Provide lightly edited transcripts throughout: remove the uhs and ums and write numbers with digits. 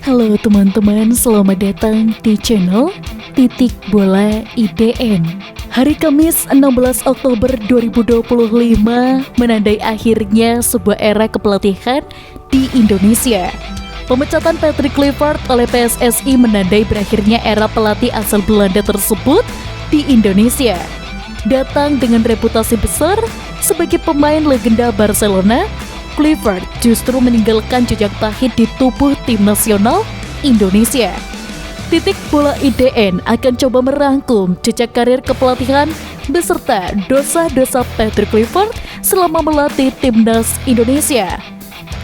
Halo teman-teman, selamat datang di channel Titik Bola IDN. Hari Kamis 16 Oktober 2025 menandai akhirnya sebuah era kepelatihan di Indonesia. Pemecatan Patrick Kluivert oleh PSSI menandai berakhirnya era pelatih asal Belanda tersebut di Indonesia. Datang dengan reputasi besar sebagai pemain legenda Barcelona, Kluivert justru meninggalkan jejak pahit di tubuh tim nasional Indonesia. Titik Bola IDN akan coba merangkum jejak karir kepelatihan beserta dosa-dosa Patrick Kluivert selama melatih timnas Indonesia.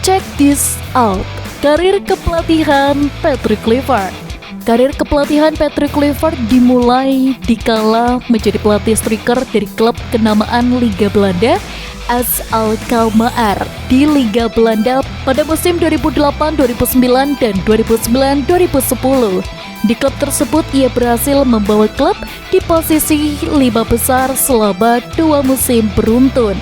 Check this out. Karir kepelatihan Patrick Kluivert. Karir kepelatihan Patrick Kluivert dimulai dikala menjadi pelatih striker dari klub kenamaan Liga Belanda AS Alkmaar di Liga Belanda pada musim 2008-2009 dan 2009-2010. Di klub tersebut ia berhasil membawa klub di posisi 5 besar selama 2 musim beruntun.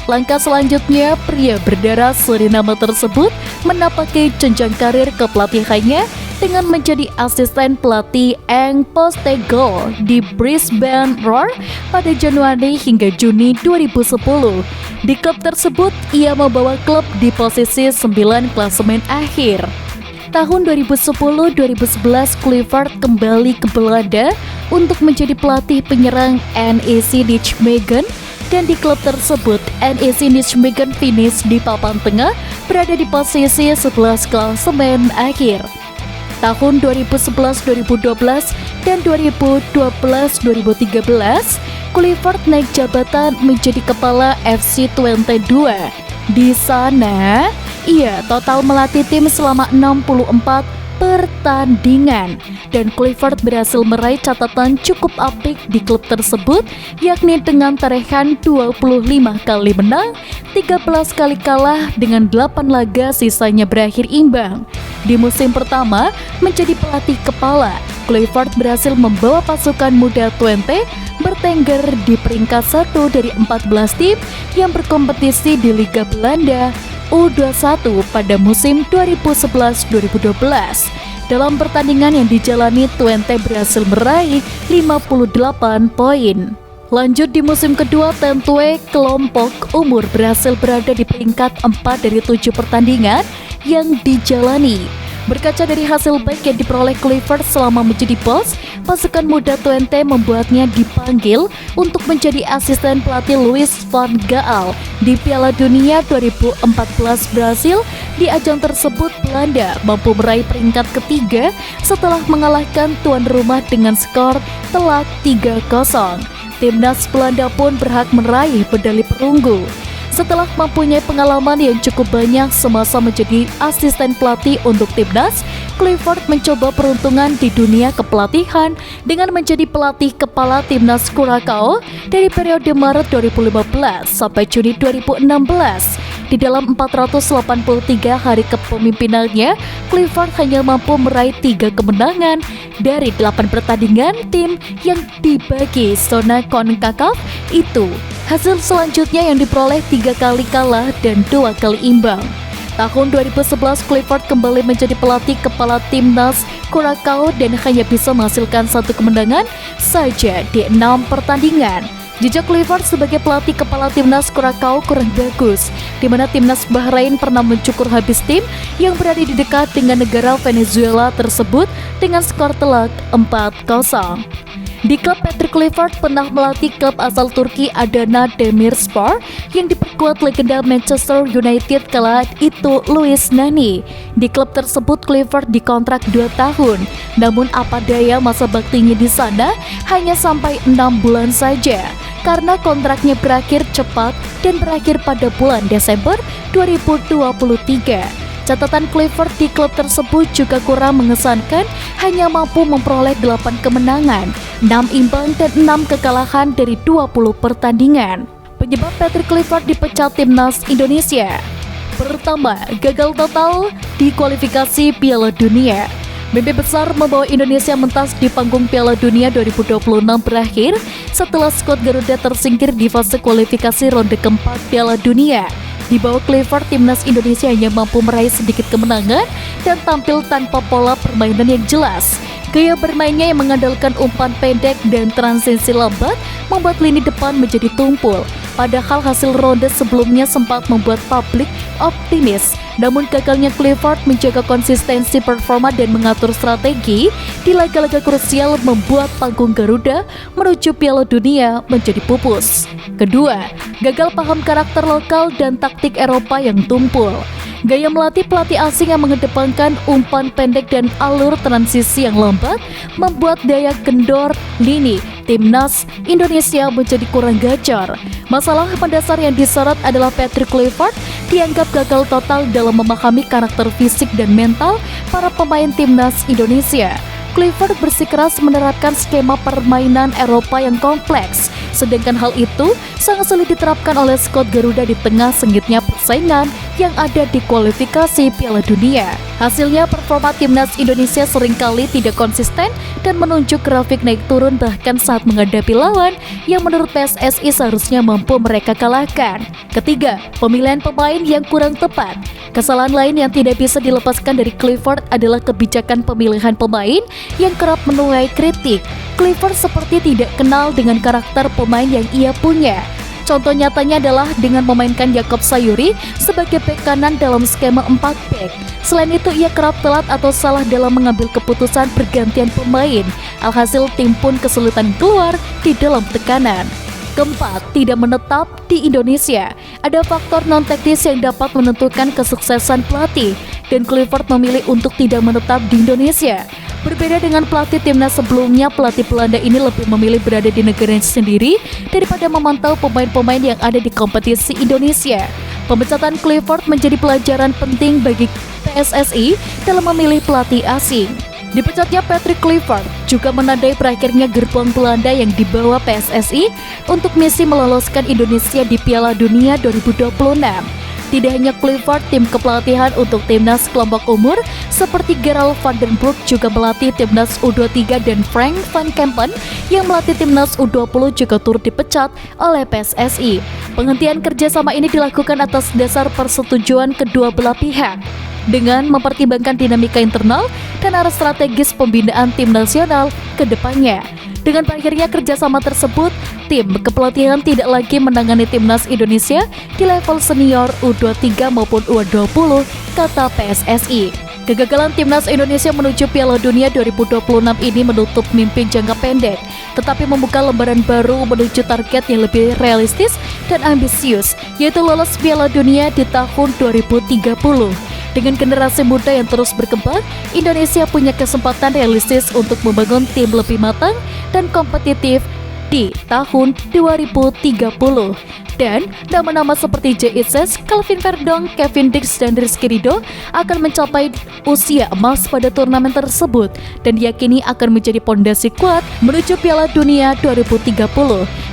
Langkah selanjutnya, pria berdarah Suriname tersebut menapaki jenjang karir kepelatihannya dengan menjadi asisten pelatih Eng Postegol di Brisbane Roar pada Januari hingga Juni 2010. Di klub tersebut, ia membawa klub di posisi 9 klasemen akhir. Tahun 2010-2011, Kluivert kembali ke Belanda untuk menjadi pelatih penyerang NEC Nijmegen, dan di klub tersebut, NEC Nijmegen finish di papan tengah berada di posisi 11 klasemen akhir. Tahun 2011-2012 dan 2012-2013, Kluivert naik jabatan menjadi kepala FC Twente II. Di sana, ia total melatih tim selama 64 pertandingan dan Kluivert berhasil meraih catatan cukup apik di klub tersebut, yakni dengan torehan 25 kali menang, 13 kali kalah dengan 8 laga sisanya berakhir imbang. Di musim pertama menjadi pelatih kepala, Kluivert berhasil membawa pasukan muda Twente bertengger di peringkat 1 dari 14 tim yang berkompetisi di Liga Belanda U21 pada musim 2011-2012. Dalam pertandingan yang dijalani, Twente berhasil meraih 58 poin. Lanjut di musim kedua, Twente kelompok umur berhasil berada di peringkat 4 dari 7 pertandingan yang dijalani. Berkaca dari hasil baik yang diperoleh Kluivert selama menjadi bos, pasukan muda Twente membuatnya dipanggil untuk menjadi asisten pelatih Louis van Gaal di Piala Dunia 2014 Brasil. Di ajang tersebut, Belanda mampu meraih peringkat ketiga setelah mengalahkan tuan rumah dengan skor telak 3-0. Timnas Belanda pun berhak meraih medali perunggu. Setelah mempunyai pengalaman yang cukup banyak semasa menjadi asisten pelatih untuk timnas, Kluivert mencoba peruntungan di dunia kepelatihan dengan menjadi pelatih kepala timnas Curaçao dari periode Maret 2015 sampai Juni 2016. Di dalam 483 hari kepemimpinannya, Kluivert hanya mampu meraih 3 kemenangan dari 8 pertandingan tim yang dibagi zona CONCACAF itu. Hasil selanjutnya yang diperoleh 3 kali kalah dan 2 kali imbang. Tahun 2011, Kluivert kembali menjadi pelatih kepala timnas Curaçao dan hanya bisa menghasilkan 1 kemenangan saja di 6 pertandingan. Jejak Kluivert sebagai pelatih kepala timnas Curaçao kurang bagus, di mana timnas Bahrain pernah mencukur habis tim yang berada di dekat dengan negara Venezuela tersebut dengan skor telak 4-0. Di klub, Patrick Kluivert pernah melatih klub asal Turki Adana Demirspor yang diperkuat legenda Manchester United kala itu Louis Nani. Di klub tersebut Kluivert dikontrak 2 tahun, namun apa daya masa baktinya di sana hanya sampai 6 bulan saja karena kontraknya berakhir cepat dan berakhir pada bulan Desember 2023. Catatan Kluivert di klub tersebut juga kurang mengesankan, hanya mampu memperoleh 8 kemenangan, 6 imbang dan 6 kekalahan dari 20 pertandingan. Penyebab Patrick Kluivert dipecat timnas Indonesia. Pertama, gagal total di kualifikasi Piala Dunia. Mimpi besar membawa Indonesia mentas di panggung Piala Dunia 2026 berakhir setelah skuad Garuda tersingkir di fase kualifikasi ronde keempat Piala Dunia. Di bawah Clifford, timnas Indonesia hanya mampu meraih sedikit kemenangan dan tampil tanpa pola permainan yang jelas. Gaya bermainnya yang mengandalkan umpan pendek dan transisi lambat membuat lini depan menjadi tumpul. Padahal hasil ronde sebelumnya sempat membuat publik optimis. Namun gagalnya Clifford menjaga konsistensi performa dan mengatur strategi di laga-laga krusial membuat panggung Garuda menuju Piala Dunia menjadi pupus. Kedua, gagal paham karakter lokal dan taktik Eropa yang tumpul. Gaya melatih pelatih asing yang mengedepankan umpan pendek dan alur transisi yang lambat membuat daya kendor lini timnas Indonesia menjadi kurang gacor. Masalah mendasar yang disorot adalah Patrick Clifford dianggap gagal total dalam memahami karakter fisik dan mental para pemain timnas Indonesia. Clifford bersikeras menerapkan skema permainan Eropa yang kompleks, sedangkan hal itu sangat sulit diterapkan oleh skuad Garuda di tengah sengitnya persaingan yang ada di kualifikasi Piala Dunia. Hasilnya, performa timnas Indonesia seringkali tidak konsisten dan menunjuk grafik naik turun bahkan saat menghadapi lawan yang menurut PSSI seharusnya mampu mereka kalahkan. Ketiga, pemilihan pemain yang kurang tepat. Kesalahan lain yang tidak bisa dilepaskan dari Clifford adalah kebijakan pemilihan pemain yang kerap menuai kritik. Clifford seperti tidak kenal dengan karakter pemain yang ia punya. Contoh nyatanya adalah dengan memainkan Yakob Sayuri sebagai bek kanan dalam skema 4 bek. Selain itu, ia kerap telat atau salah dalam mengambil keputusan pergantian pemain. Alhasil tim pun kesulitan keluar di dalam tekanan. Keempat, tidak menetap di Indonesia. Ada faktor non-teknis yang dapat menentukan kesuksesan pelatih, dan Clifford memilih untuk tidak menetap di Indonesia. Berbeda dengan pelatih timnas sebelumnya, pelatih Belanda ini lebih memilih berada di negaranya sendiri daripada memantau pemain-pemain yang ada di kompetisi Indonesia. Pemecatan Clifford menjadi pelajaran penting bagi PSSI dalam memilih pelatih asing. Dipecatnya Patrick Clifford juga menandai berakhirnya gerbong Belanda yang dibawa PSSI untuk misi meloloskan Indonesia di Piala Dunia 2026. Tidak hanya Clifford, tim kepelatihan untuk timnas kelompok umur seperti Gerald van den Broek juga melatih timnas U23 dan Frank van Kempen yang melatih timnas U20 juga turut dipecat oleh PSSI. Penghentian kerjasama ini dilakukan atas dasar persetujuan kedua belah pihak dengan mempertimbangkan dinamika internal dan arah strategis pembinaan tim nasional ke depannya. Dengan berakhirnya kerjasama tersebut, tim kepelatihan tidak lagi menangani timnas Indonesia di level senior U23 maupun U20, kata PSSI. Kegagalan timnas Indonesia menuju Piala Dunia 2026 ini menutup mimpi jangka pendek, tetapi membuka lembaran baru menuju target yang lebih realistis dan ambisius, yaitu lolos Piala Dunia di tahun 2030. Dengan generasi muda yang terus berkembang, Indonesia punya kesempatan realistis untuk membangun tim lebih matang dan kompetitif di tahun 2030. Dan nama-nama seperti Jay Itzes, Calvin Verdong, Kevin Dix, dan Rizky Ridho akan mencapai usia emas pada turnamen tersebut dan diyakini akan menjadi pondasi kuat menuju Piala Dunia 2030.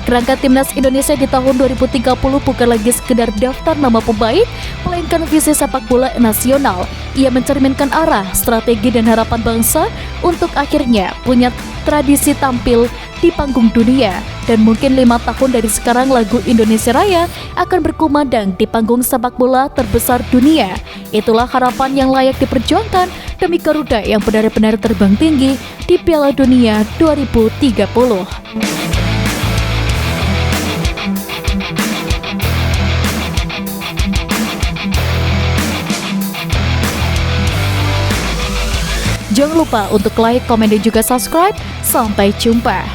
Kerangka timnas Indonesia di tahun 2030 bukan lagi sekedar daftar nama pemain, melainkan visi sepak bola nasional. Ia mencerminkan arah, strategi, dan harapan bangsa untuk akhirnya punya tradisi tampil di panggung dunia. Dan mungkin 5 tahun dari sekarang lagu Indonesia Raya akan berkumandang di panggung sepak bola terbesar dunia. Itulah harapan yang layak diperjuangkan demi Garuda yang benar-benar terbang tinggi di Piala Dunia 2030. Jangan lupa untuk like, komen, dan juga subscribe. Sampai jumpa.